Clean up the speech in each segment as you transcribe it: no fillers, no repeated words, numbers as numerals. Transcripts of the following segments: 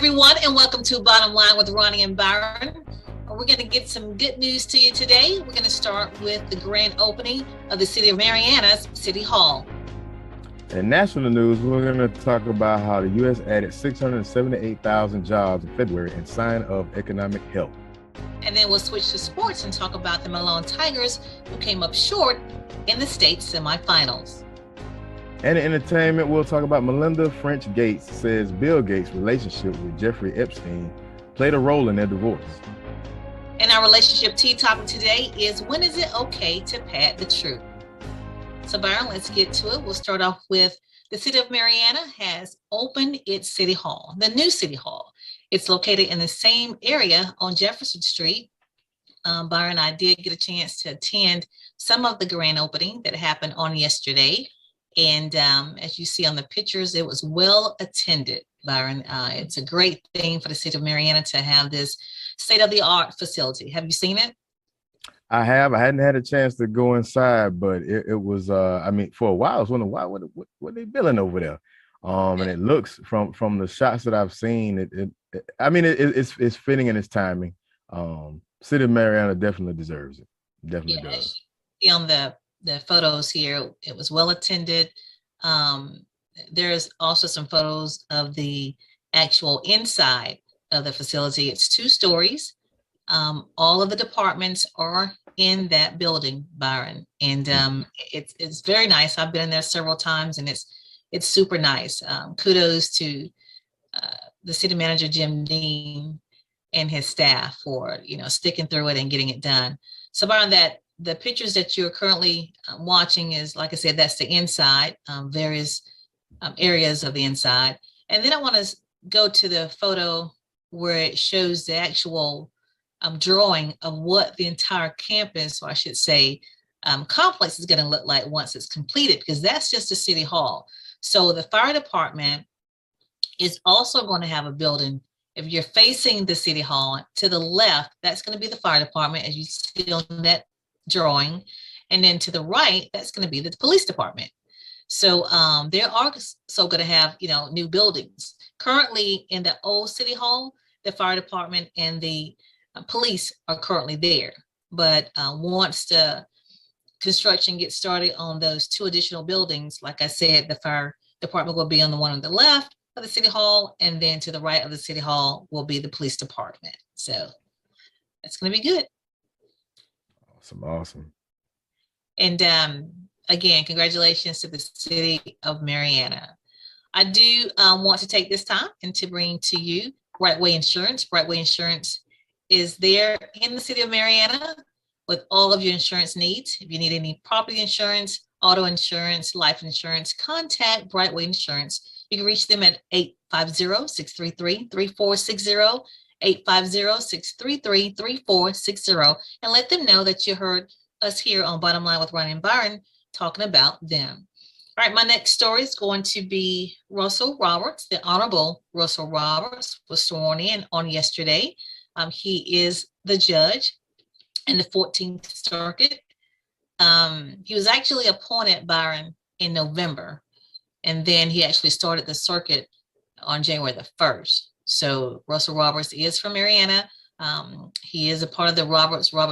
everyone, and welcome to Bottom Line with Roni and Byron. We're going to get some good news to you today. We're going to start with the grand opening of the City of Marianna's City Hall. In national news, we're going to talk about how the U.S. added 678,000 jobs in February in sign of economic health. And then we'll switch to sports and talk about the Malone Tigers, who came up short in the state semifinals. And in entertainment, we'll talk about Melinda Gates says Bill Gates' relationship with Jeffrey Epstein played a role in their divorce. And our relationship tea topic today is, when is it okay to pad the truth? So Byron, let's get to it. We'll start off with the City of Marianna has opened its City Hall, the new City Hall. It's located in the same area on Jefferson Street. Byron and I did get a chance to attend some of the grand opening that happened on yesterday. And as you see on the pictures, it was well attended, Byron. It's a great thing for the City of Marianna to have this state-of-the-art facility. Have you seen it? I have. I hadn't had a chance to go inside, but it was, for a while, I was wondering, what are they building over there? And it looks from the shots that I've seen, it's fitting in its timing. City of Marianna definitely deserves it. Definitely does. On the photos here, it was well attended. There's also some photos of the actual inside of the facility. It's 2 stories. All of the departments are in that building, Byron, and it's very nice. I've been in there several times, and it's super nice. Kudos to the city manager, Jim Dean, and his staff for sticking through it and getting it done. So Byron, the pictures that you're currently watching is, like I said, that's the inside, various areas of the inside. And then I want to go to the photo where it shows the actual drawing of what the entire campus, or I should say, complex is going to look like once it's completed, because that's just a city hall. So the fire department is also going to have a building. If you're facing the city hall to the left, that's going to be the fire department, as you see on that drawing, and then to the right, that's going to be the police department. So they are so going to have new buildings. Currently in the old city hall, the fire department and the police are currently there, but once the construction gets started on those 2 additional buildings, like I said, the fire department will be on the one on the left of the city hall, and then to the right of the city hall will be the police department. So that's going to be good. Awesome. And again, congratulations to the City of Marianna. I do want to take this time and to bring to you Brightway Insurance. Brightway Insurance is there in the City of Marianna with all of your insurance needs. If you need any property insurance, auto insurance, life insurance, contact Brightway Insurance. You can reach them at 850-633-3460. 850-633-3460, and let them know that you heard us here on Bottom Line with Roni and Byron talking about them. All right, my next story is going to be Russell Roberts. The Honorable Russell Roberts was sworn in on yesterday. He is the judge in the 14th Circuit. He was actually appointed, Byron, in November, and then he actually started the circuit on January the 1st. So Russell Roberts is from Marianna. He is a part of the Roberts law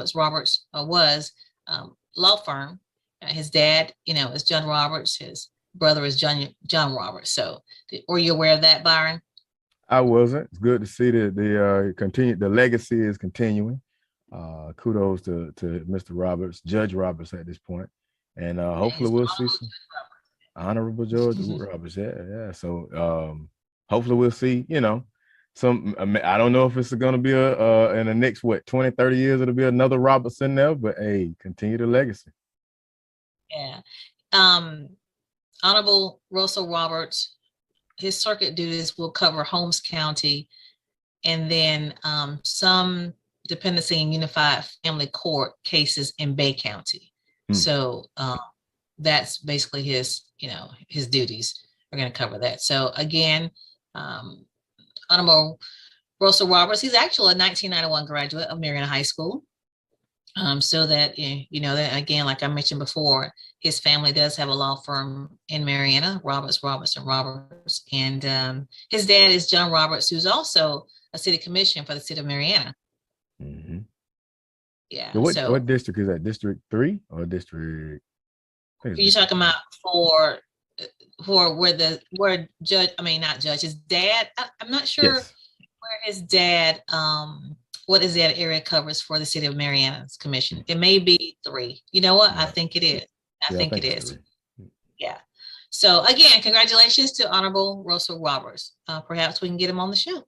firm. His dad, is John Roberts. His brother is John Roberts. So were you aware of that, Byron? I wasn't. It's good to see that the legacy is continuing. Kudos to Mr. Roberts, Judge Roberts at this point. And hopefully we'll see some Honorable George Roberts. Yeah. So hopefully we'll see, I don't know if it's going to be in the next 20, 30 years, it'll be another Roberts in there, but hey, continue the legacy. Yeah. Honorable Russell Roberts, his circuit duties will cover Holmes County, and then some dependency and unified family court cases in Bay County. So that's basically his duties are going to cover that. So again, Honorable Russell Roberts, he's actually a 1991 graduate of Marianna High School. So that, that again, like I mentioned before, His family does have a law firm in Marianna, Roberts, and Roberts. And his dad is John Roberts, who's also a city commission for the city of Marianna. Mm-hmm. Yeah. So So what district is that? District 3 or district? you're talking about for where judge, I mean, not judge, his dad. I'm not sure Yes. where his dad, what his dad area covers for the city of Marianna's commission. It may be 3. You know what? Yeah. I think it is. I Yeah, think it it's is. 3. Yeah. So again, congratulations to Honorable Russell Roberts. Perhaps we can get him on the show.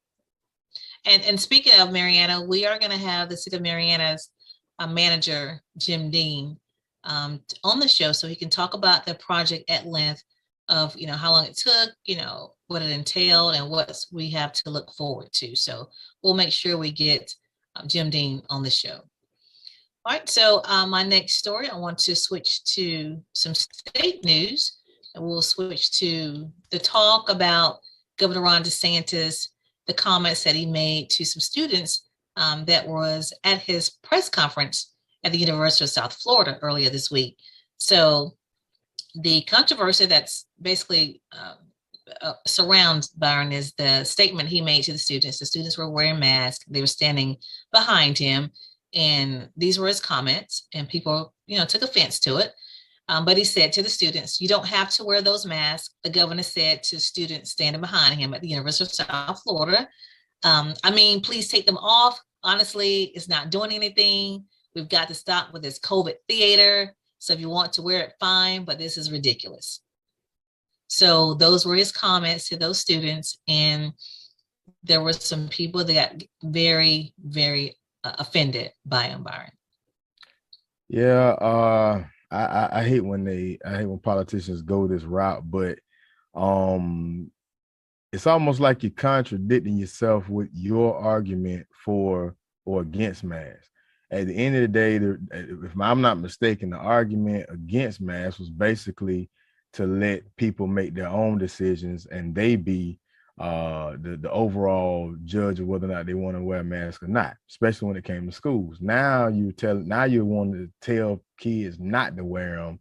And speaking of Marianna, we are going to have the city of Marianna's manager, Jim Dean, on the show so he can talk about the project at length of, how long it took, what it entailed and what we have to look forward to. So we'll make sure we get Jim Dean on the show. All right, so my next story, I want to switch to some state news, and we'll switch to the talk about Governor Ron DeSantis, the comments that he made to some students that was at his press conference at the University of South Florida earlier this week. So the controversy that's basically surrounds Byron is the statement he made to the students. The students were wearing masks. They were standing behind him. And these were his comments, and people, took offense to it. But he said to the students, you don't have to wear those masks. The governor said to students standing behind him at the University of South Florida. Please take them off. Honestly, it's not doing anything. We've got to stop with this COVID theater. So if you want to wear it, fine, but this is ridiculous. So those were his comments to those students. And there were some people that got very, very offended by him, Byron. Yeah, I hate when politicians go this route, but it's almost like you're contradicting yourself with your argument for or against masks. At the end of the day, if I'm not mistaken, the argument against masks was basically to let people make their own decisions and they be the overall judge of whether or not they want to wear a mask or not, especially when it came to schools. Now you want to tell kids not to wear them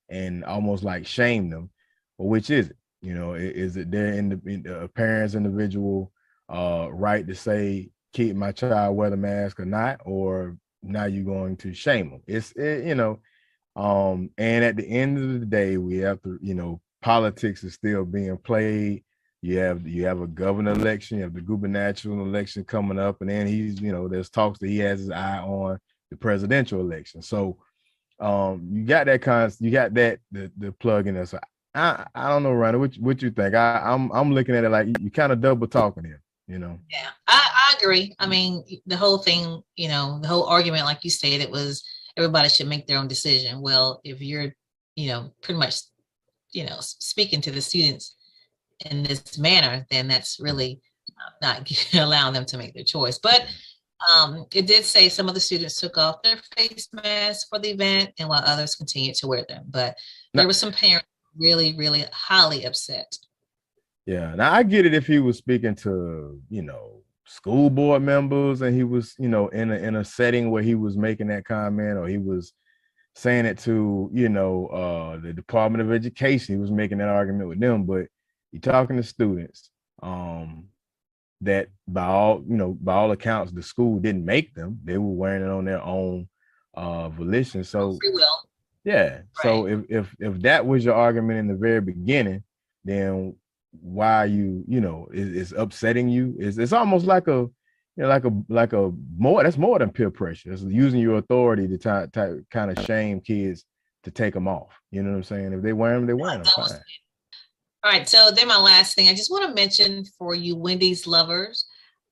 and almost like shame them. Well, which is it? Is it their parents' individual right to say, keep my child wear the mask or not, or now you're going to shame them? And at the end of the day, we have to, politics is still being played. You have a governor election, you have the gubernatorial election coming up, and then there's talks that he has his eye on the presidential election. So you got that the plug in there. So I don't know, Ronnie, what you think? I'm looking at it like you kind of double talking here, Yeah, I agree. I mean, the whole thing, the whole argument, like you said, it was everybody should make their own decision. Well, if you're, pretty much, speaking to the students in this manner, then that's really not allowing them to make their choice. But it did say some of the students took off their face masks for the event, and while others continued to wear them. But there were some parents really, really highly upset. Yeah, now I get it if he was speaking to, school board members and he was, in a setting where he was making that comment, or he was saying it to, the Department of Education. He was making that argument with them, but you're talking to students that by all accounts, the school didn't make them. They were wearing it on their own volition. So free will. Yeah. Right. So if that was your argument in the very beginning, then why it's upsetting you? It's almost like that's more than peer pressure. It's using your authority to kind of shame kids to take them off. You know what I'm saying? If they wear them, they wear them. Fine. All right. So then my last thing, I just want to mention for you Wendy's lovers,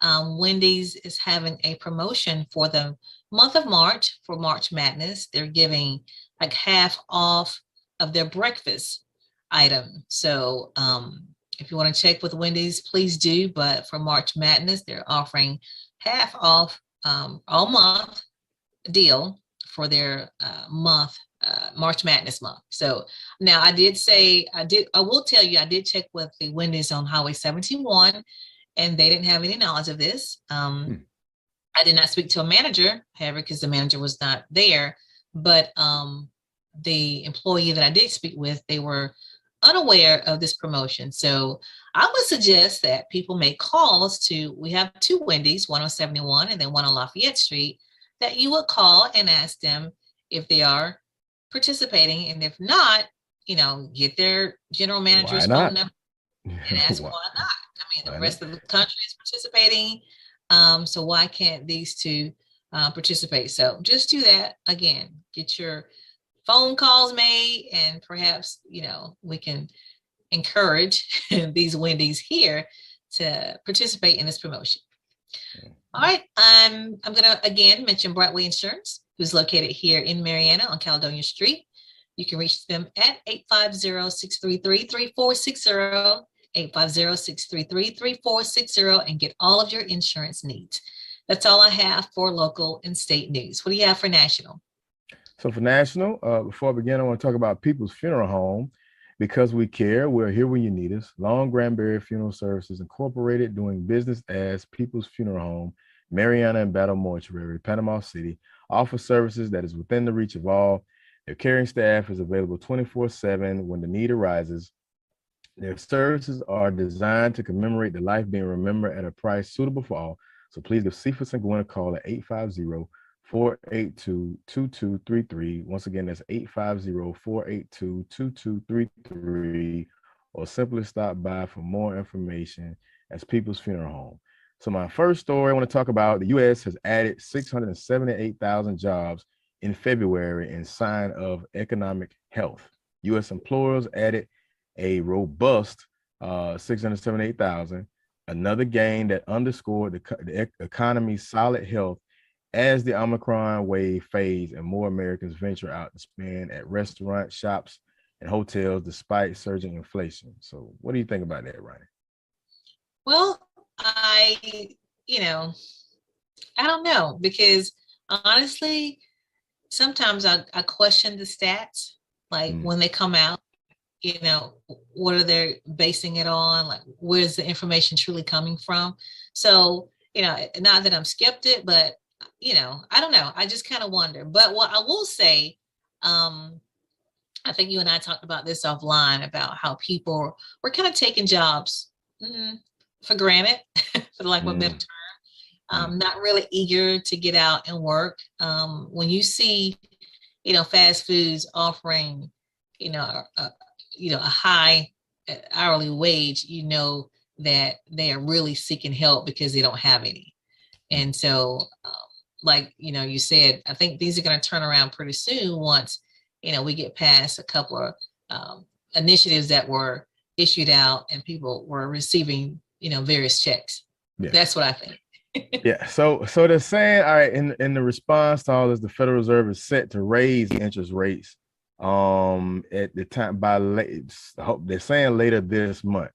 Wendy's is having a promotion for the month of March for March Madness. They're giving like half off of their breakfast item. So if you want to check with Wendy's, please do. But for March Madness, they're offering half off all month deal for their March Madness month. So now I will tell you, I did check with the Wendy's on Highway 71 and they didn't have any knowledge of this. I did not speak to a manager, however, because the manager was not there, but the employee that I did speak with, they were unaware of this promotion. So I would suggest that people make calls to, we have two Wendy's, one on 71 and then one on Lafayette Street, that you would call and ask them if they are participating. And if not, get their general manager's phone number and ask why not. I mean, the rest of the country is participating. So why can't these two participate? So just do that. Again, get your phone calls made, and perhaps, we can encourage these Wendy's here to participate in this promotion. All right. I'm going to again mention Broadway Insurance, who's located here in Marianna on Caledonia Street. You can reach them at 850-633-3460, 850-633-3460, and get all of your insurance needs. That's all I have for local and state news. What do you have for national? So for national, before I begin, I want to talk about People's Funeral Home. Because we care, we're here when you need us. Long Granbury Funeral Services Incorporated, doing business as People's Funeral Home, Marianna and Battle Mortuary, Panama City, offer services that is within the reach of all. Their caring staff is available 24/7 when the need arises. Their services are designed to commemorate the life being remembered at a price suitable for all. So please give Cephas and Gwen a call at 850-482-2233. Once again, that's 850-482-2233, or simply stop by for more information as People's Funeral Home. So my first story I want to talk about, the U.S. has added 678,000 jobs in February in sign of economic health. U.S. employers added a robust 678,000, another gain that underscored the economy's solid health as the Omicron wave fades and more Americans venture out to spend at restaurants, shops, and hotels despite surging inflation. So what do you think about that, Roni? Well, I don't know, because honestly, sometimes I question the stats, like when they come out, what are they basing it on? Like, where's the information truly coming from? So, not that I'm skeptic, but, I don't know. I just kind of wonder. But what I will say, I think you and I talked about this offline about how people were kind of taking jobs for granted, for lack of a better term, not really eager to get out and work. When you see, fast foods offering, a high hourly wage, that they are really seeking help because they don't have any. And so, like, you said, I think these are going to turn around pretty soon once, we get past a couple of initiatives that were issued out and people were receiving, various checks. Yeah. That's what I think. Yeah. So they're saying, all right, in the response to all this, the Federal Reserve is set to raise interest rates at the time they're saying later this month.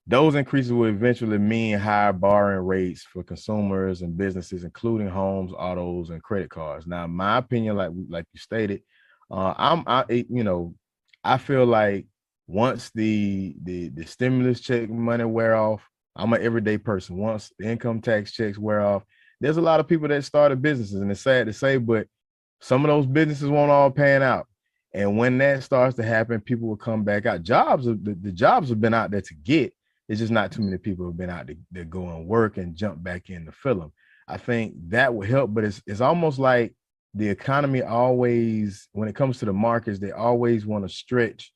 Those increases will eventually mean higher borrowing rates for consumers and businesses, including homes, autos, and credit cards. Now, in my opinion, like you stated, I feel like once the stimulus check money wear off, I'm an everyday person. Once the income tax checks wear off, there's a lot of people that started businesses, and it's sad to say, but some of those businesses won't all pan out. And when that starts to happen, people will come back out. The jobs have been out there to get. It's just not too many people have been out to go and work and jump back in to fill them. I think that will help, but it's almost like the economy always, when it comes to the markets, they always want to stretch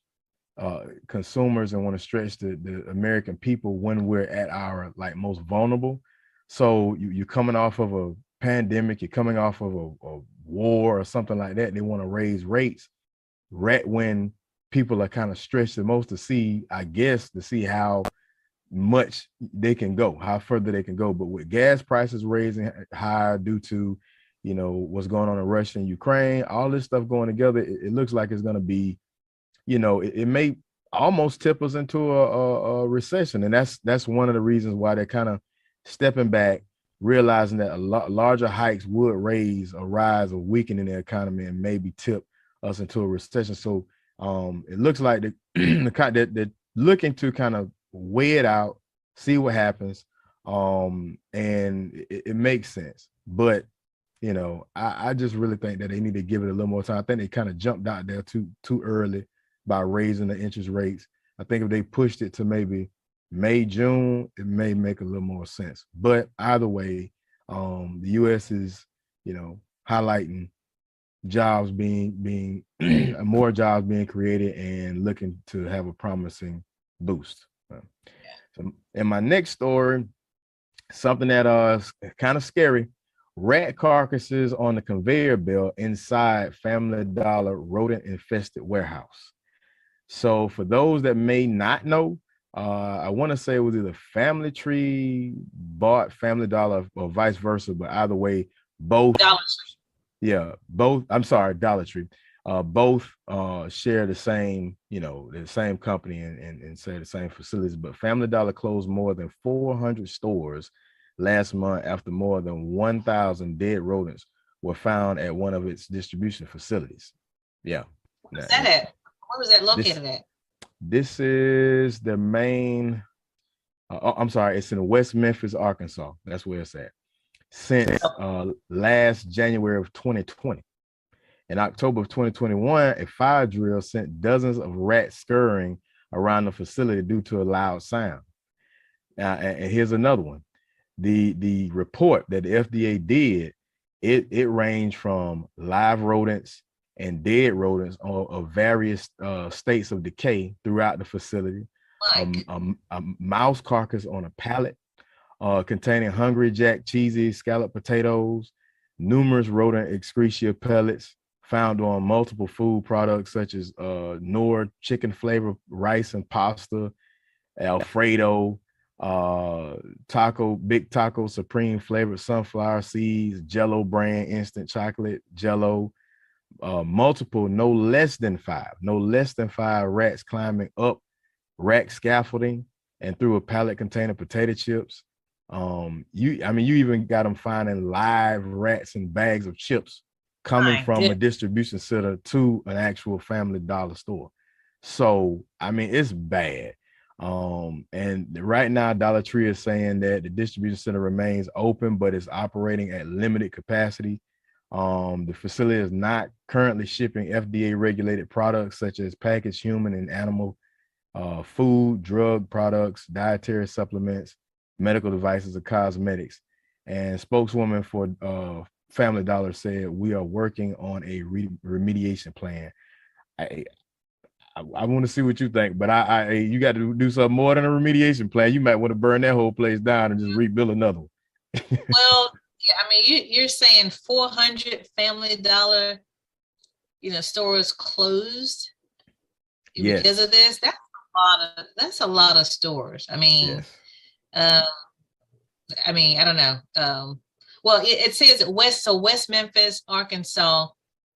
consumers and want to stretch the American people when we're at our most vulnerable. So you're coming off of a pandemic, you're coming off of a war or something like that, and they want to raise rates right when people are kind of stretched the most to see how much they can go, how further they can go. But with gas prices raising higher due to, what's going on in Russia and Ukraine, all this stuff going together, it looks like it's going to be, it may almost tip us into a recession. And that's one of the reasons why they're kind of stepping back, realizing that larger hikes would rise or weakening the economy and maybe tip us into a recession. So it looks like they're looking to kind of weigh it out, see what happens, and it makes sense. But I just really think that they need to give it a little more time. I think they kind of jumped out there too early by raising the interest rates. I think if they pushed it to maybe May, June, it may make a little more sense. But either way, the U.S. is, highlighting jobs being more jobs being created and looking to have a promising boost. So in my next story, something that is kind of scary: rat carcasses on the conveyor belt inside Family Dollar rodent infested warehouse. So for those that may not know, I want to say it was either Family Tree bought Family Dollar or vice versa, but either way, both. Dollar Tree. Yeah, both. I'm sorry, Dollar Tree. Both share the same, the same company and say the same facilities. But Family Dollar closed more than 400 stores last month after more than 1,000 dead rodents were found at one of its distribution facilities. Yeah. Where's that at? Where was that located at? This is the main, I'm sorry, it's in West Memphis, Arkansas. That's where it's at. Since last January of 2020. In October of 2021, a fire drill sent dozens of rats scurrying around the facility due to a loud sound. And here's another one. The report that the FDA did, it ranged from live rodents and dead rodents of various states of decay throughout the facility, a mouse carcass on a pallet containing Hungry Jack cheesy scalloped potatoes, numerous rodent excretia pellets found on multiple food products such as Knorr chicken flavored rice and pasta, Alfredo, Big Taco Supreme flavored sunflower seeds, Jello brand instant chocolate, Jello, multiple, no less than five rats climbing up rack scaffolding and through a pallet containing potato chips. You even got them finding live rats in bags of chips coming from a distribution center to an actual Family Dollar store. So, it's bad. And right now, Dollar Tree is saying that the distribution center remains open, but it's operating at limited capacity. The facility is not currently shipping FDA regulated products such as packaged human and animal food, drug products, dietary supplements, medical devices, or cosmetics. And spokeswoman for Family Dollar said, "We are working on a remediation plan." I want to see what you think, but you got to do something more than a remediation plan. You might want to burn that whole place down and just rebuild another one. Well, yeah, you're saying 400 Family Dollar, stores closed because of this. That's a lot of stores. Yes. I don't know. Well, it says West Memphis, Arkansas,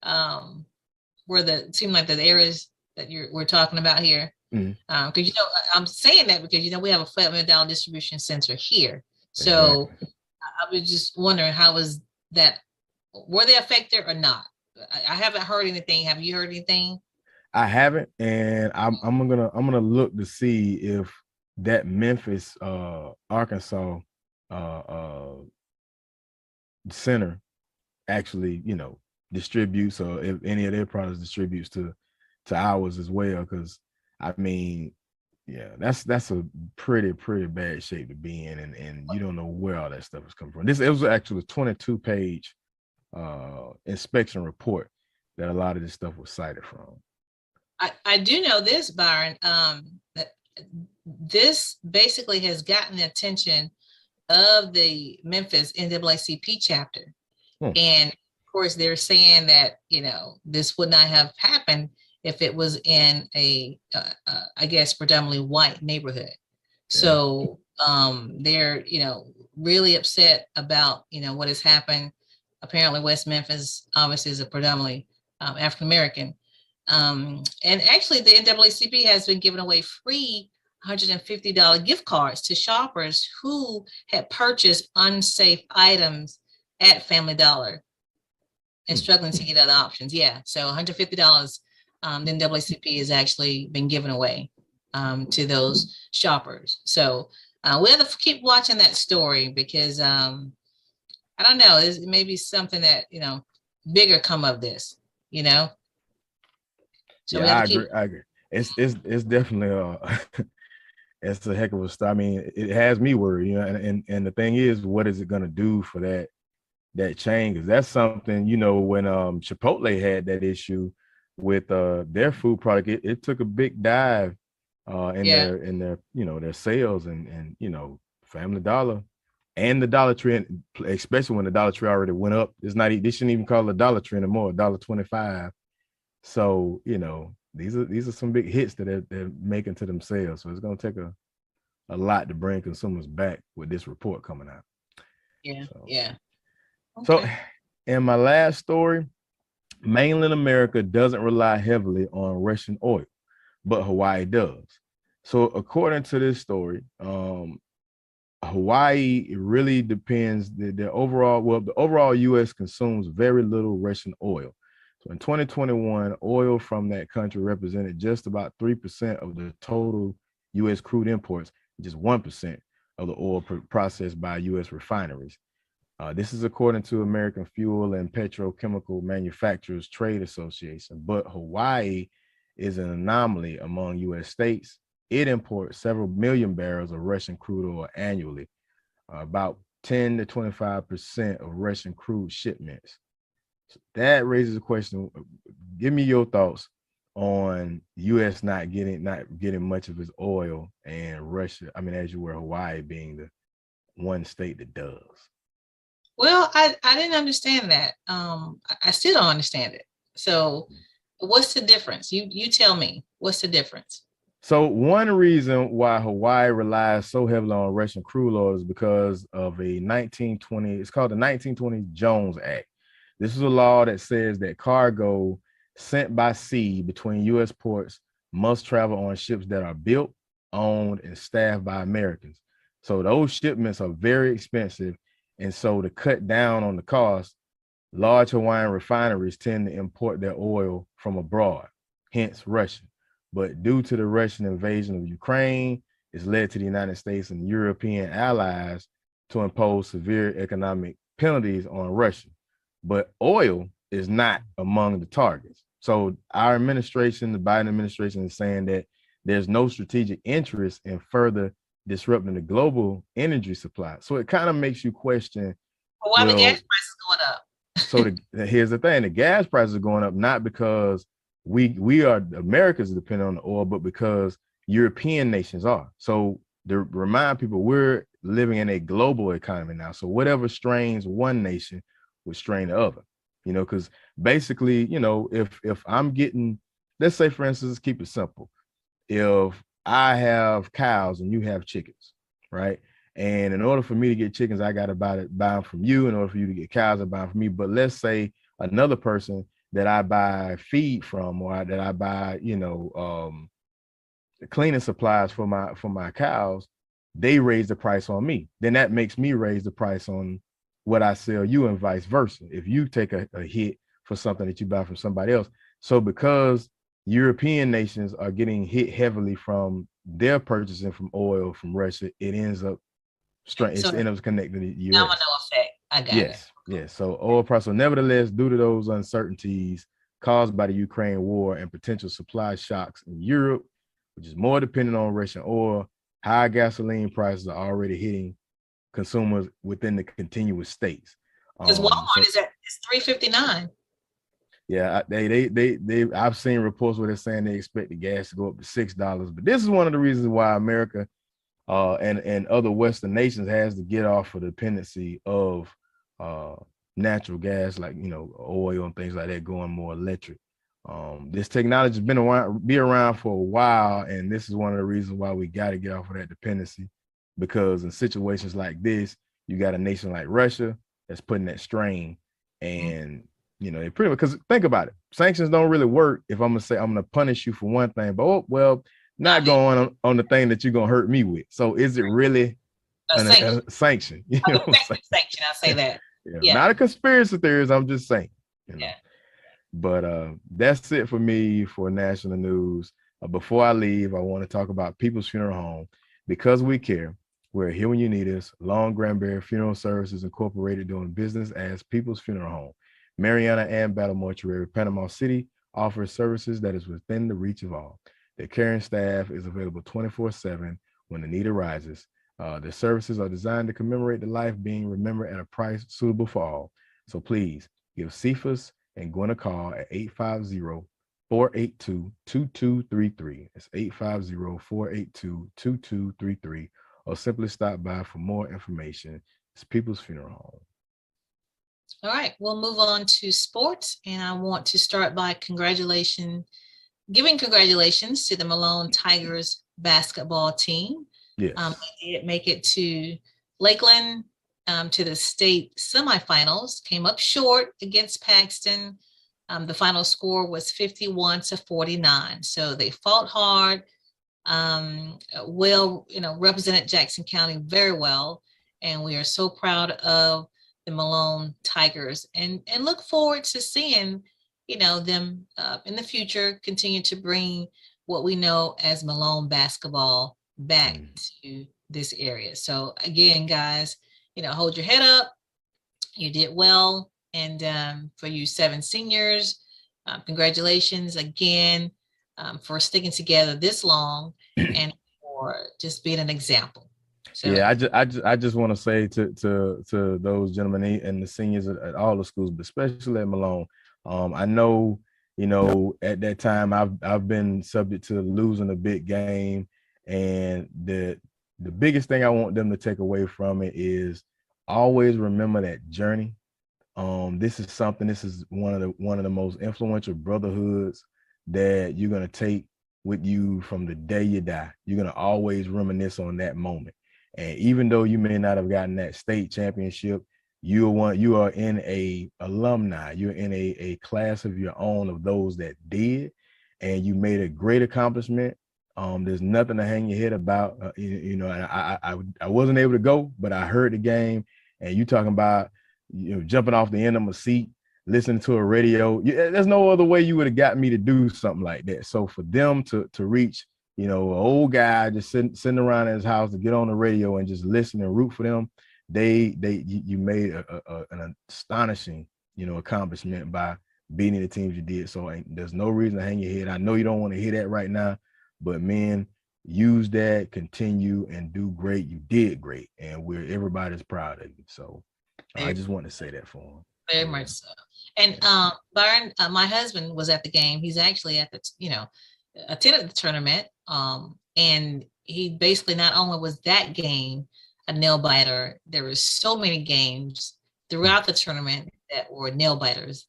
seem like the areas that we're talking about here. Because I'm saying that because we have a Family Dollar distribution center here. So exactly. I was just wondering, how was that? Were they affected or not? I haven't heard anything. Have you heard anything? I haven't, and I'm gonna look to see if that Memphis, Arkansas, center actually, distributes, or if any of their products distributes to ours as well. Because that's a pretty bad shape to be in, and you don't know where all that stuff is coming from. It was actually a 22-page inspection report that a lot of this stuff was cited from. I do know this, Byron, that this basically has gotten the attention of the Memphis NAACP chapter. And of course, they're saying that, this would not have happened if it was in a, I guess, predominantly white neighborhood. So they're, really upset about, what has happened. Apparently, West Memphis obviously is a predominantly African-American. And actually, the NAACP has been giving away free $150 gift cards to shoppers who had purchased unsafe items at Family Dollar and struggling to get other options. Yeah, so $150, the NAACP has actually been given away to those shoppers. So we have to keep watching that story because I don't know. It may be something that, bigger come of this, So we Yeah, have I to keep. agree. I agree. It's definitely it's a heck of a start. I mean, it has me worried, and the thing is, what is it gonna do for that chain? Because that's something, when Chipotle had that issue with their food product, it took a big dive in their their sales, and Family Dollar and the Dollar Tree, and especially when the Dollar Tree already went up. They shouldn't even call it a Dollar Tree anymore, $1.25. So these are some big hits that they're making to themselves. So it's gonna take a lot to bring consumers back with this report coming out. Yeah. So, Yeah. Okay. So in my last story, mainland America doesn't rely heavily on Russian oil, but Hawaii does. So according to this story, Hawaii really depends. The overall U.S. consumes very little Russian oil. So in 2021, oil from that country represented just about 3% of the total U.S. crude imports, just 1% of the oil processed by U.S. refineries. This is according to American Fuel and Petrochemical Manufacturers Trade Association. But Hawaii is an anomaly among U.S. states. It imports several million barrels of Russian crude oil annually, about 10 to 25% of Russian crude shipments. So that raises a question. Give me your thoughts on U.S. not getting much of its oil, and Russia, as you were, Hawaii being the one state that does. Well, I didn't understand that. I still don't understand it. So what's the difference? You tell me, what's the difference? So one reason why Hawaii relies so heavily on Russian crude oil is because of a 1920, it's called the 1920 Jones Act. This is a law that says that cargo sent by sea between U.S. ports must travel on ships that are built, owned, and staffed by Americans. So those shipments are very expensive. And so to cut down on the cost, large Hawaiian refineries tend to import their oil from abroad, hence Russia. But due to the Russian invasion of Ukraine, it's led to the United States and European allies to impose severe economic penalties on Russia. But oil is not among the targets. So our administration, the Biden administration, is saying that there's no strategic interest in further disrupting the global energy supply. So it kind of makes you question. Why the gas prices going up? So here's the thing: the gas prices are going up not because we are America's dependent on the oil, but because European nations are. So to remind people, we're living in a global economy now. So whatever strains one nation would strain the other. Because basically, if I'm getting, let's say for instance, keep it simple. If I have cows and you have chickens, right? And in order for me to get chickens, I got to buy them from you. In order for you to get cows, I buy them from me. But let's say another person that I buy feed from, or that I buy, cleaning supplies for my cows, they raise the price on me. Then that makes me raise the price on what I sell you, and vice versa. If you take a hit for something that you buy from somebody else. So because European nations are getting hit heavily from their purchasing from oil from Russia, it ends up connecting to the U.S. Domino effect. I got it. Yes. So oil price. So nevertheless, due to those uncertainties caused by the Ukraine war and potential supply shocks in Europe, which is more dependent on Russian oil, high gasoline prices are already hitting consumers within the continuous states. Because Walmart is at $3.59. Yeah, I've seen reports where they're saying they expect the gas to go up to $6. But this is one of the reasons why America and other Western nations has to get off of the dependency of natural gas, like oil and things like that, going more electric. This technology has been around for a while, and this is one of the reasons why we got to get off of that dependency, because in situations like this, you got a nation like Russia that's putting that strain, and it pretty much, because think about it, sanctions don't really work if I'm gonna say I'm gonna punish you for one thing, but not going on the thing that you're gonna hurt me with. So is it really a sanction? Sanction, I'll say that. Yeah. Not a conspiracy theories. I'm just saying. Yeah. But that's it for me for national news. Before I leave, I want to talk about People's Funeral Home. Because we care, We're here when you need us. Long Granbury Funeral Services Incorporated, doing business as People's Funeral Home. Marianna and Battle Mortuary, Panama City, offers services that is within the reach of all. Their caring staff is available 24/7 when the need arises. Their services are designed to commemorate the life being remembered at a price suitable for all. So please give Cephas and Gwen a call at 850-482-2233. It's 850-482-2233, or simply stop by for more information. It's People's Funeral Home. All right, we'll move on to sports, and I want to start by giving congratulations to the Malone Tigers basketball team. Yes. They did make it to Lakeland, to the state semifinals, came up short against Paxton. The final score was 51-49. So they fought hard, represented Jackson County very well. And we are so proud of the Malone Tigers and look forward to seeing, them in the future continue to bring what we know as Malone basketball back to this area. So again, guys, hold your head up. You did well. And for you 7 seniors, congratulations again for sticking together this long and for just being an example. So, yeah, I just want to say to those gentlemen and the seniors at all the schools, but especially at Malone, I know, at that time I've been subject to losing a big game, and the biggest thing I want them to take away from it is always remember that journey. This is one of the most influential brotherhoods that you're gonna take with you from the day you die. You're gonna always reminisce on that moment. And even though you may not have gotten that state championship, you are in a alumni, you're in a class of your own of those that did, and you made a great accomplishment. There's nothing to hang your head about. And I wasn't able to go, but I heard the game, and you talking about jumping off the end of my seat, listening to a radio. There's no other way you would have got me to do something like that. So for them to reach, an old guy just sitting around in his house to get on the radio and just listen and root for them, you made an astonishing, accomplishment by beating the teams you did. So there's no reason to hang your head. I know you don't want to hear that right now, but man, use that, continue and do great. You did great, and everybody's proud of you. So I just want to say that for him. Very much so. And Byron, my husband was at the game. He's actually at the, attended the tournament. And he basically, not only was that game a nail biter, there were so many games throughout the tournament that were nail biters.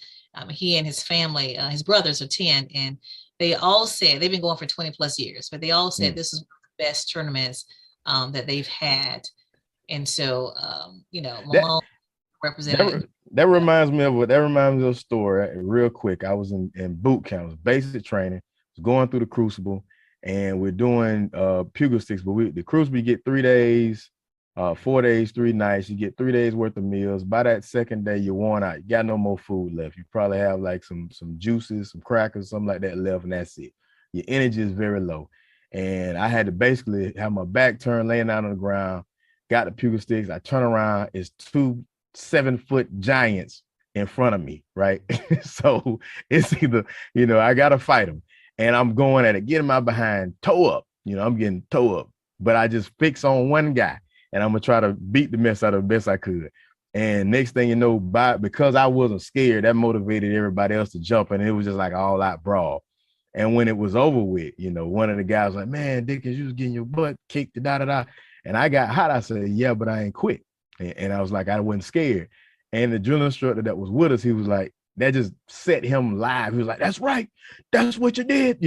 He and his family, his brothers are 10, and they all said, they've been going for 20 plus years, but they all said this is one of the best tournaments that they've had. And so, Malone represented. That reminds me of a story real quick. I was in boot camp, was basic training, was going through the crucible, and we're doing pugil sticks, but the crucible, you get 3 days, 4 days, 3 nights, you get 3 days worth of meals. By that second day, you're worn out. You got no more food left. You probably have like some juices, some crackers, something like that left, and that's it. Your energy is very low. And I had to basically have my back turned, laying out on the ground, got the pugil sticks. I turn around, it's 2 7-foot giants in front of me, right? So it's either, I gotta fight them, and I'm going at it, getting my behind toe up. I'm getting toe up, but I just fix on one guy, and I'm gonna try to beat the mess out of the best I could. And next thing you know, because I wasn't scared, that motivated everybody else to jump, and it was just like all out brawl. And when it was over with, one of the guys was like, "Man, Dickens, you was getting your butt kicked, da. And I got hot. I said, "Yeah, but I ain't quit." And I was like, I wasn't scared. And the drill instructor that was with us, he was like, that just set him live. He was like, "That's right. That's what you did,"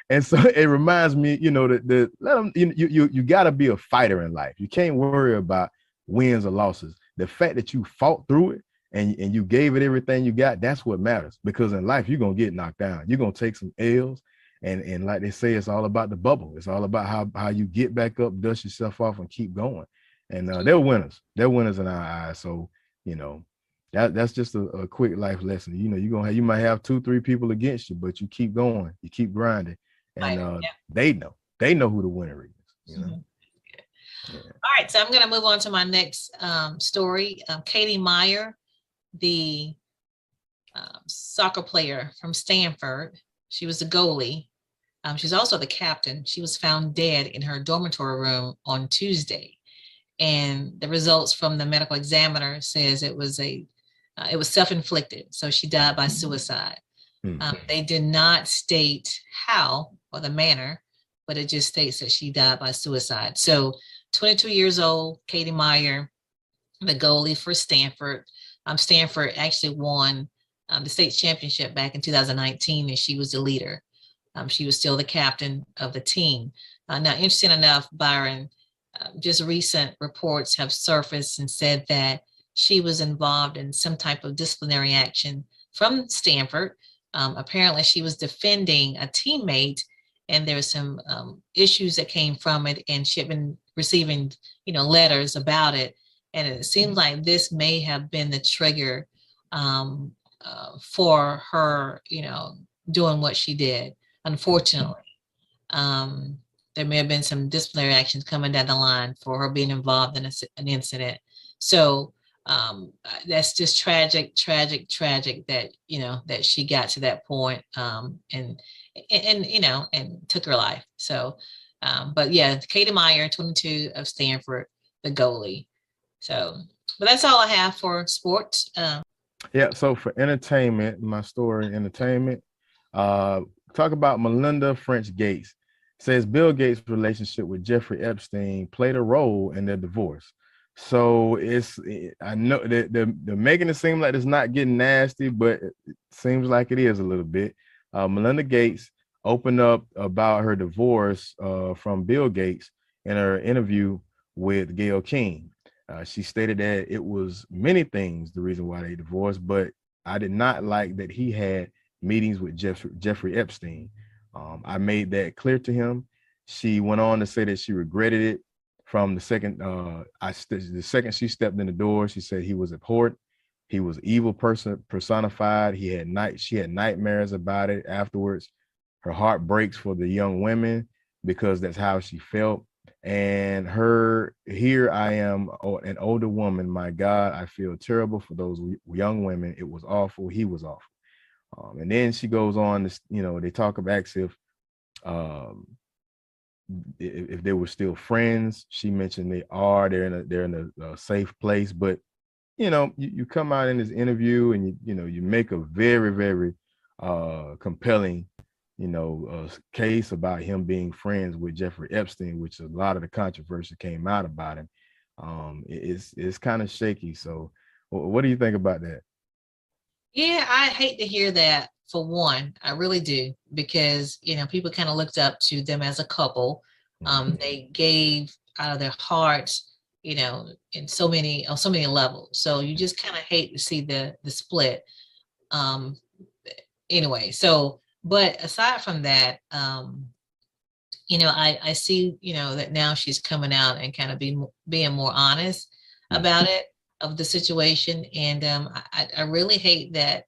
And so it reminds me, that let them, you got to be a fighter in life. You can't worry about wins or losses. The fact that you fought through it and you gave it everything you got, that's what matters. Because in life, you're going to get knocked down. You're going to take some L's. And like they say, it's all about the bubble. It's all about how you get back up, dust yourself off, and keep going. And they're winners. They're winners in our eyes. So, that's just a quick life lesson. You might have 2-3 people against you, but you keep going, you keep grinding, and they know who the winner is. All right, so I'm going to move on to my next story. Katie Meyer, the soccer player from Stanford. She was the goalie. She's also the captain. She was found dead in her dormitory room on Tuesday. And the results from the medical examiner says it was self-inflicted. So she died by suicide. They did not state how or the manner, but it just states that she died by suicide. So 22 years old, Katie Meyer, the goalie for Stanford. Stanford actually won the state championship back in 2019, and she was the leader. She was still the captain of the team. Now, interesting enough, Byron, just recent reports have surfaced and said that she was involved in some type of disciplinary action from Stanford. Apparently, she was defending a teammate, and there were some issues that came from it, and she had been receiving, letters about it. And it seems like this may have been the trigger for her, doing what she did. Unfortunately, there may have been some disciplinary actions coming down the line for her being involved in an incident. So that's just tragic that, that she got to that point, and took her life. So, but yeah, Katie Meyer, 22, of Stanford, the goalie. So, but that's all I have for sports. Yeah. So for entertainment, my story, entertainment, talk about Melinda Gates. Says Bill Gates' relationship with Jeffrey Epstein played a role in their divorce. So I know that they're making it seem like it's not getting nasty, but it seems like it is a little bit. Melinda Gates opened up about her divorce from Bill Gates in her interview with Gayle King. She stated that it was many things the reason why they divorced, but I did not like that he had meetings with Jeffrey Epstein. I made that clear to him. She went on to say that she regretted it from the second the second she stepped in the door. She said he was abhorrent. He was evil person personified. She had nightmares about it afterwards. Her heart breaks for the young women because that's how she felt. And here I am, an older woman. My God, I feel terrible for those young women. It was awful. He was awful. And then she goes on to, they talk about if they were still friends. She mentioned they're in a safe place. But you come out in this interview and you make a very, very compelling case about him being friends with Jeffrey Epstein, which a lot of the controversy came out about him. It's kind of shaky. So what do you think about that? Yeah, I hate to hear that, for one. I really do, because, people kind of looked up to them as a couple. They gave out of their hearts, in so many levels. So you just kind of hate to see the split. Anyway, so, but aside from that, I see, that now she's coming out and kind of being more honest about it, of the situation. And I really hate that,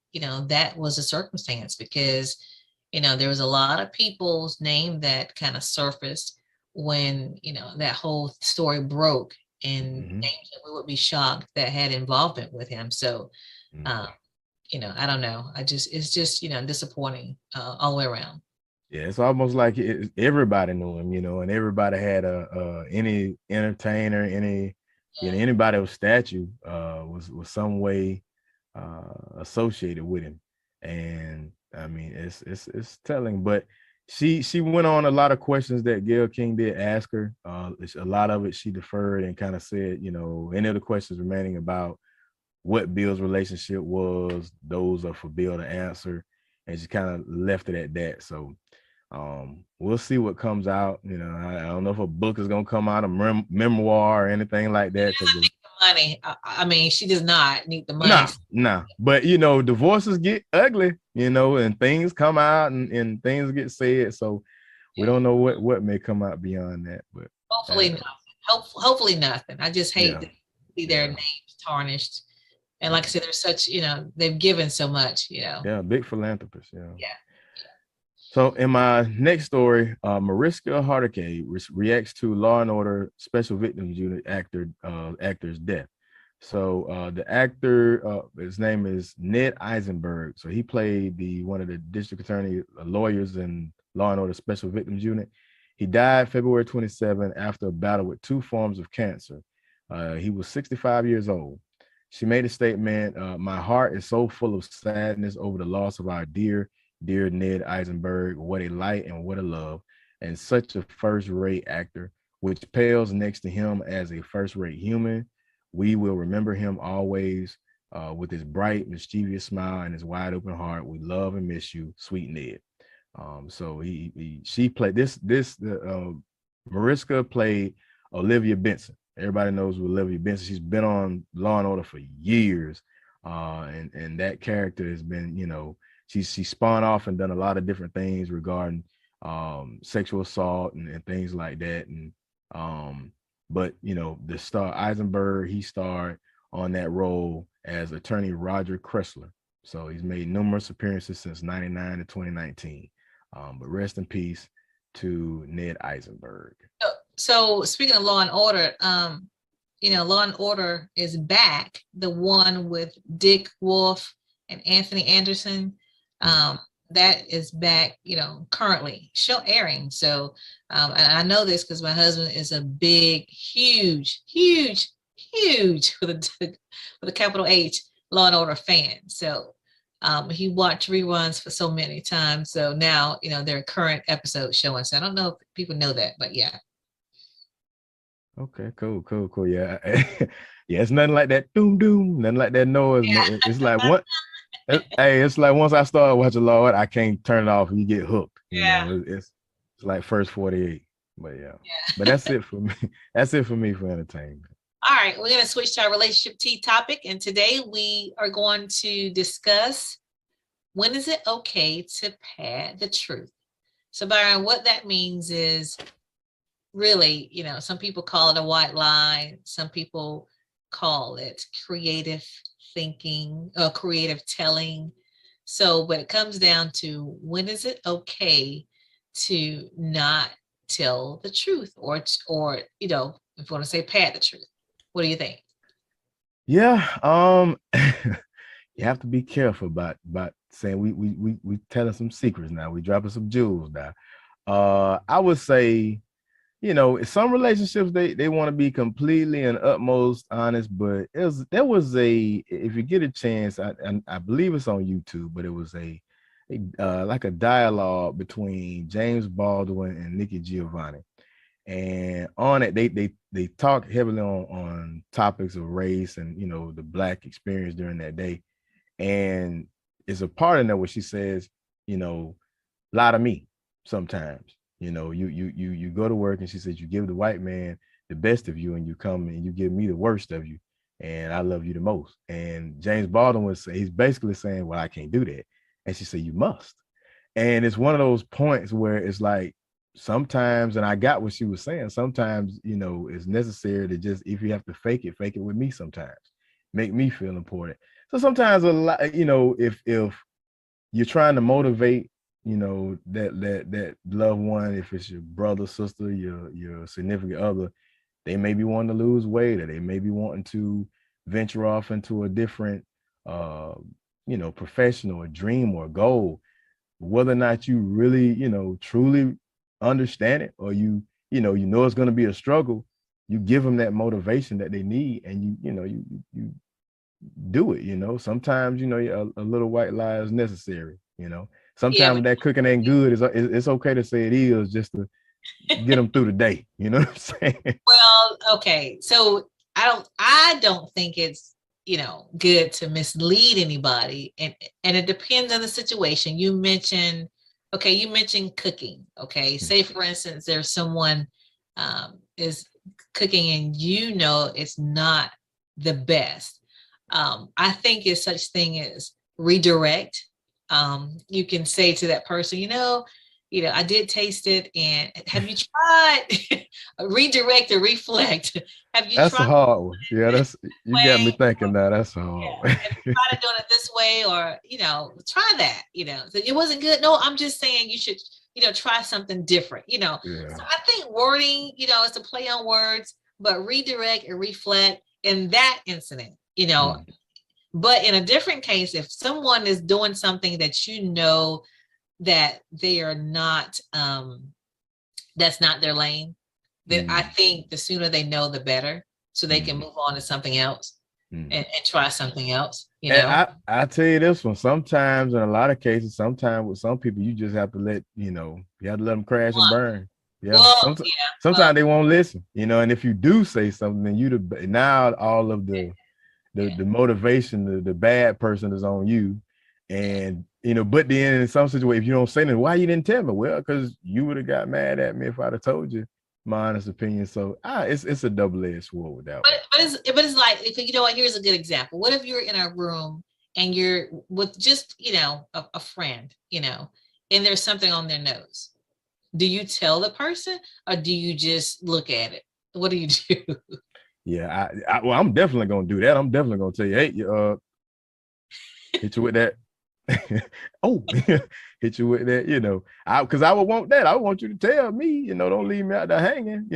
that was a circumstance, because, there was a lot of people's name that kind of surfaced when, that whole story broke, and names that we would be shocked that had involvement with him. So, I don't know. It's just, disappointing all the way around. Yeah, it's almost like everybody knew him, and everybody had any entertainer, anybody of statue was some way associated with him. And I mean, it's telling. But she went on a lot of questions that Gayle King did ask her. A lot of it she deferred and kind of said, any of the questions remaining about what Bill's relationship was, those are for Bill to answer, and she kind of left it at that. So we'll see what comes out. I don't know if a book is gonna come out, a memoir or anything like that. Money. I mean, she does not need the money. Nah. But divorces get ugly, and things come out and things get said. So we don't know what may come out beyond that. But hopefully nothing. Hopefully nothing. I just hate to see their names tarnished. And like I said, they're such, they've given so much, Yeah, big philanthropist. Yeah. So in my next story, Mariska Hargitay reacts to Law and Order Special Victims Unit actor's death. So the actor, his name is Ned Eisenberg. So he played one of the district attorney lawyers in Law and Order Special Victims Unit. He died February 27 after a battle with 2 forms of cancer. He was 65 years old. She made a statement, "My heart is so full of sadness over the loss of our dear Ned Eisenberg. What a light and what a love, and such a first-rate actor, which pales next to him as a first-rate human. We will remember him always with his bright, mischievous smile and his wide-open heart. We love and miss you, sweet Ned." So she played Mariska played Olivia Benson. Everybody knows Olivia Benson. She's been on Law and Order for years, and that character has been, she spawned off and done a lot of different things regarding sexual assault and things like that. And but the star Eisenberg, he starred on that role as attorney Roger Kressler. So he's made numerous appearances since '99 to 2019. But rest in peace to Ned Eisenberg. So speaking of Law and Order, Law and Order is back. The one with Dick Wolf and Anthony Anderson, that is back, currently show airing. So, and I know this because my husband is a big, huge with a capital H Law and Order fan. So he watched reruns for so many times. So now, there are current episodes showing. So I don't know if people know that, but yeah. Okay, cool. Yeah. Yeah, it's nothing like that doom, nothing like that noise. Yeah. It's like what it's like once I start watching Law, I can't turn it off and you get hooked. It's like first 48. But yeah. But that's it for me. That's it for me for entertainment. All right, we're going to switch to our relationship tea topic. And today we are going to discuss, when is it okay to pad the truth? So Byron, what that means is really, some people call it a white lie. Some people call it creative thinking or creative telling. So, but it comes down to, when is it okay to not tell the truth or if you want to say pad the truth? What do you think? Yeah, you have to be careful about saying we telling some secrets now. We dropping some jewels now. I would say, some relationships they want to be completely and utmost honest, but there was if you get a chance, I believe it's on YouTube, but it was like a dialogue between James Baldwin and Nikki Giovanni. And on it, they talk heavily on topics of race and the Black experience during that day. And it's a part in there where she says, lie to me sometimes. You go to work, and she says you give the white man the best of you, and you come and you give me the worst of you, and I love you the most. And James Baldwin he's basically saying, well, I can't do that. And she said, you must. And it's one of those points where it's like, sometimes, and I got what she was saying, sometimes, it's necessary to just, if you have to fake it with me sometimes. Make me feel important. So sometimes a lot, if you're trying to motivate, that loved one, if it's your brother, sister, your significant other, they may be wanting to lose weight, or they may be wanting to venture off into a different, profession or dream or goal. Whether or not you really, truly understand it, or you know it's going to be a struggle, you give them that motivation that they need, and you do it. Sometimes a little white lie is necessary. Sometimes that cooking ain't good, it's okay to say it is, just to get them through the day. You know what I'm saying? Well, okay, so I don't think it's good to mislead anybody, and it depends on the situation. You mentioned cooking. Okay, say for instance, there's someone is cooking and it's not the best. I think it's such thing as redirect. You can say to that person, I did taste it. And have you tried redirect or reflect? Have you That's tried a hard one. Yeah, you got me way? thinking now. That's a hard one. Have you tried doing it this way, or try that? So it wasn't good. No, I'm just saying you should, try something different. Yeah. So I think wording, is a play on words, but redirect and reflect in that incident, But in a different case, if someone is doing something that that they are not, that's not their lane, then I think the sooner they know, the better, so they can move on to something else and try something else. And I tell you this one, sometimes in a lot of cases, sometimes with some people, you just have to let, you have to let them crash and burn. Yeah. Well, Sometimes they won't listen, and if you do say something, then now all of the motivation, the bad person is on you. And, but then in some situation, if you don't say anything, why you didn't tell me? Well, because you would have got mad at me if I'd have told you my honest opinion. So it's a double-edged sword with that one. But it's like, here's a good example. What if you're in a room and you're with just, a friend, and there's something on their nose? Do you tell the person, or do you just look at it? What do you do? Yeah, well, I'm definitely gonna do that. I'm definitely gonna tell you, hey, hit you with that. Oh, hit you with that, because I would want that. I would want you to tell me, don't leave me out there hanging,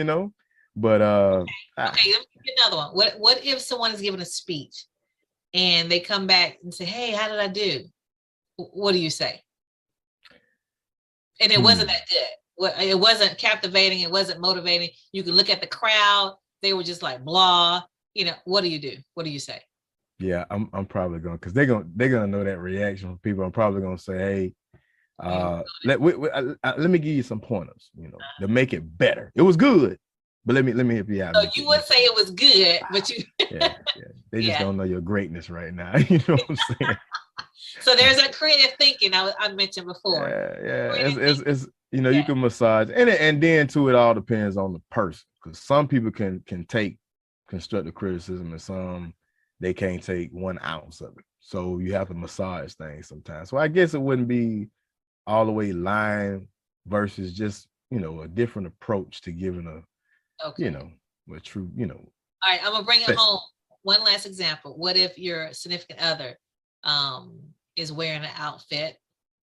But okay, let me give you another one. What if someone is giving a speech and they come back and say, hey, how did I do? What do you say? And it wasn't that good. It wasn't captivating. It wasn't motivating. You can look at the crowd. They were just like blah. What do you do? What do you say? Yeah, I'm probably going, because they're gonna know that reaction from people. I'm probably gonna say, hey, let me give you some pointers, to make it better. It was good, but let me help you out. So you would say it was good, but you yeah. They just don't know your greatness right now. You know what I'm saying? So there's that creative thinking I mentioned before. Yeah. It's you can massage, and then too, it all depends on the person, because some people can take constructive criticism, and some they can't take 1 ounce of it. So you have to massage things sometimes. So I guess it wouldn't be all the way lying versus just, a different approach to giving a true, All right, I'm gonna bring it home. One last example. What if your significant other is wearing an outfit,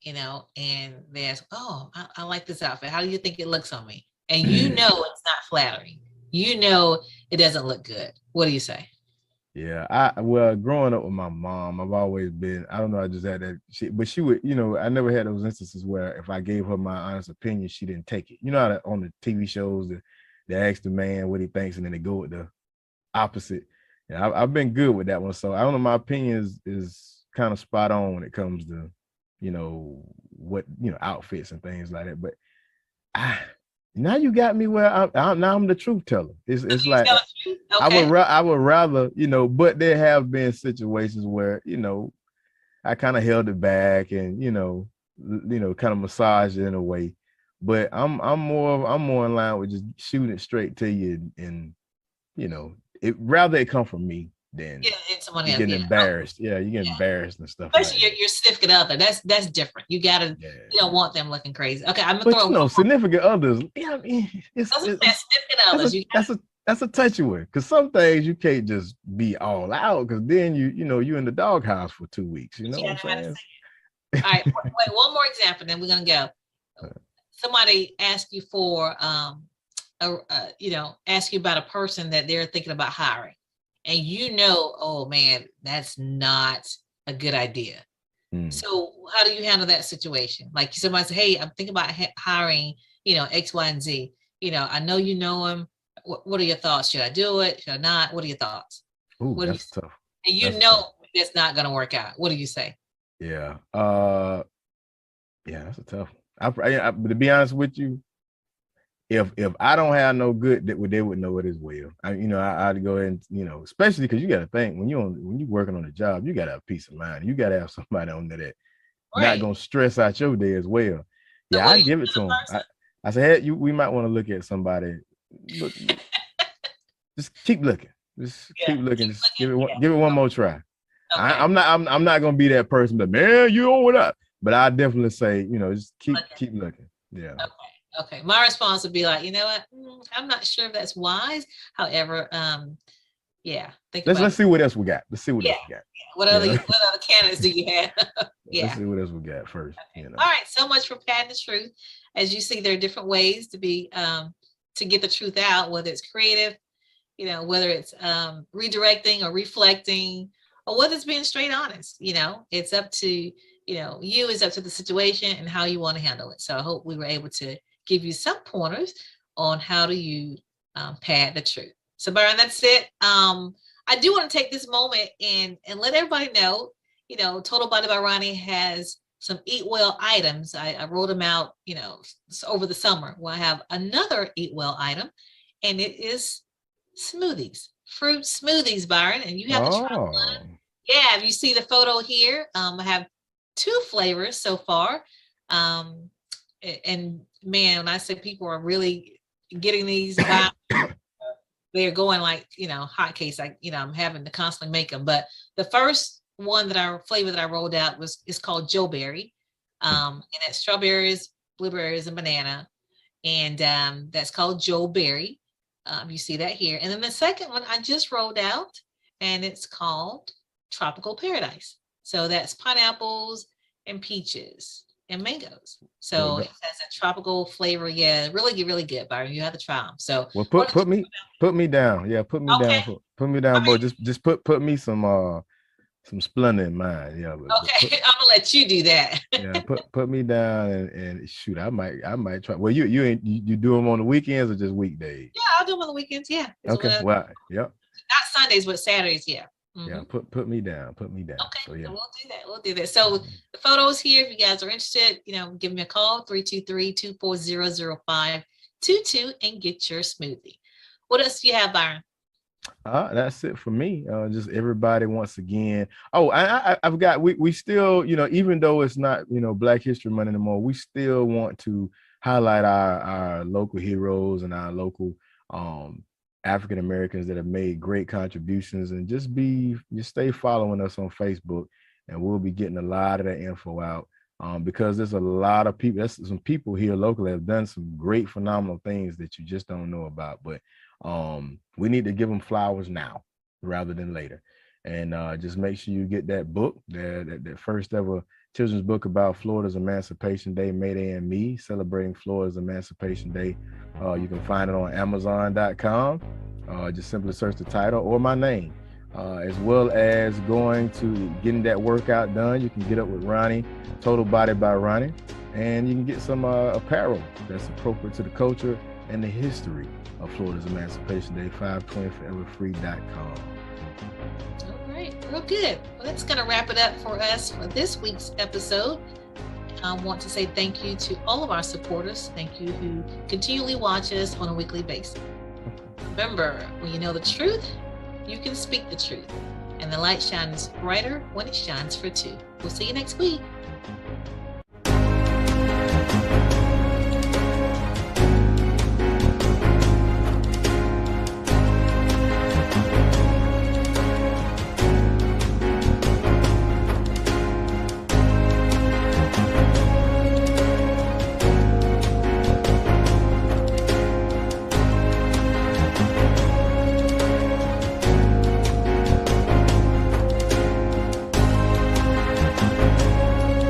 and they ask, oh, I like this outfit. How do you think it looks on me? And it's not flattering. It doesn't look good. What do you say? Yeah, growing up with my mom, I've always been, I don't know, I just had that shit, but she would, I never had those instances where if I gave her my honest opinion, she didn't take it. How on the TV shows, they ask the man what he thinks, and then they go with the opposite. And I've been good with that one. So I don't know, my opinion is kind of spot on when it comes to, what, outfits and things like that. But now you got me where I'm the truth teller. It's like, okay. I would rather, but there have been situations where, I kind of held it back and, kind of massaged it in a way. But I'm more in line with just shooting it straight to you, and rather it come from me than someone else. Getting embarrassed. You get embarrassed and stuff. Especially like your significant other. That's different. You gotta. You don't want them looking crazy. Okay, I'm gonna throw. Significant others. Yeah, I mean, significant others. That's a touchy one, because some things you can't just be all out, because then you in the doghouse for 2 weeks. You know what I'm saying? All right, wait. One more example, then we're gonna go. Somebody ask you for ask you about a person that they're thinking about hiring, and oh man, that's not a good idea. So how do you handle that situation? Like somebody say, hey, I'm thinking about hiring, X, Y, and Z. I know you know him. What are your thoughts? Should I do it? Should I not? What are your thoughts? Ooh, that's tough. And that's not going to work out. What do you say? Yeah. That's a tough one. But to be honest with you, if I don't have no good, they would know it as well. I'd go ahead and, especially because you got to think when you're working on a job, you got to have peace of mind. You got to have somebody on there that not going to stress out your day as well. So I give it to them. I said, hey, we might want to look at somebody. Look, just keep looking. Keep looking. Just give it one more try. Okay. I'm not gonna be that person, but man, you owe it up. But I definitely say, just keep looking. Yeah. Okay. My response would be like, you know what? I'm not sure if that's wise. However, yeah. Let's see what else we got. Let's see what else we got. What other candidates do you have? Let's see what else we got first. Okay. All right. So much for patenting the truth. As you see, there are different ways to be to get the truth out, whether it's creative, whether it's redirecting or reflecting, or whether it's being straight honest. It's up to you. It's up to the situation and how you want to handle it. So I hope we were able to give you some pointers on how do you pad the truth. So Byron, that's it. I do want to take this moment and let everybody know, Total Body by Roni has some Eat Well items. I wrote them out, over the summer. Well, I have another Eat Well item, and it is smoothies, fruit smoothies, Byron. And you have to try one. Yeah, if you see the photo here, I have 2 flavors so far. And man, when I say people are really getting these, they're going like, hotcakes. I'm having to constantly make them. But the first one flavor that I rolled out is called Joe Berry. And that's strawberries, blueberries, and banana. And that's called Joe Berry. You see that here. And then the second one I just rolled out, and it's called Tropical Paradise. So that's pineapples and peaches and mangoes. So it has a tropical flavor. Yeah, really good, Byron. You have to try them. So put me down. Yeah, put me down. Put me down, boy. Just put me some Splenda in mind. Yeah. Okay, I'm gonna let you do that. Yeah, put me down and shoot. I might try. Well, you do them on the weekends or just weekdays? Yeah, I'll do them on the weekends. Yeah. Okay. Well, yep. Not Sundays, but Saturdays. Yeah. Mm-hmm. Yeah, put me down. Okay, so, yeah. We'll do that. So the photos here, if you guys are interested, give me a call, 323-240-0522 and get your smoothie. What else do you have, Byron? That's it for me. Just everybody once again. Oh, I've got, we still, even though it's not, Black History Month anymore, we still want to highlight our local heroes and our local African Americans that have made great contributions, and just stay following us on Facebook, and we'll be getting a lot of that info out because there's a lot of people. There's some people here locally that have done some great, phenomenal things that you just don't know about. But we need to give them flowers now rather than later. And just make sure you get that book, that first ever children's book about Florida's Emancipation Day, Mayday and Me, celebrating Florida's Emancipation Day. You can find it on Amazon.com. Just simply search the title or my name, as well as going to getting that workout done. You can get up with Roni, Total Body by Roni, and you can get some apparel that's appropriate to the culture and the history of Florida's Emancipation Day, 520foreverfree.com. All right, real good. Well, that's going to wrap it up for us for this week's episode. I want to say thank you to all of our supporters. Thank you who continually watch us on a weekly basis. Remember, when you know the truth, you can speak the truth. And the light shines brighter when it shines for two. We'll see you next week.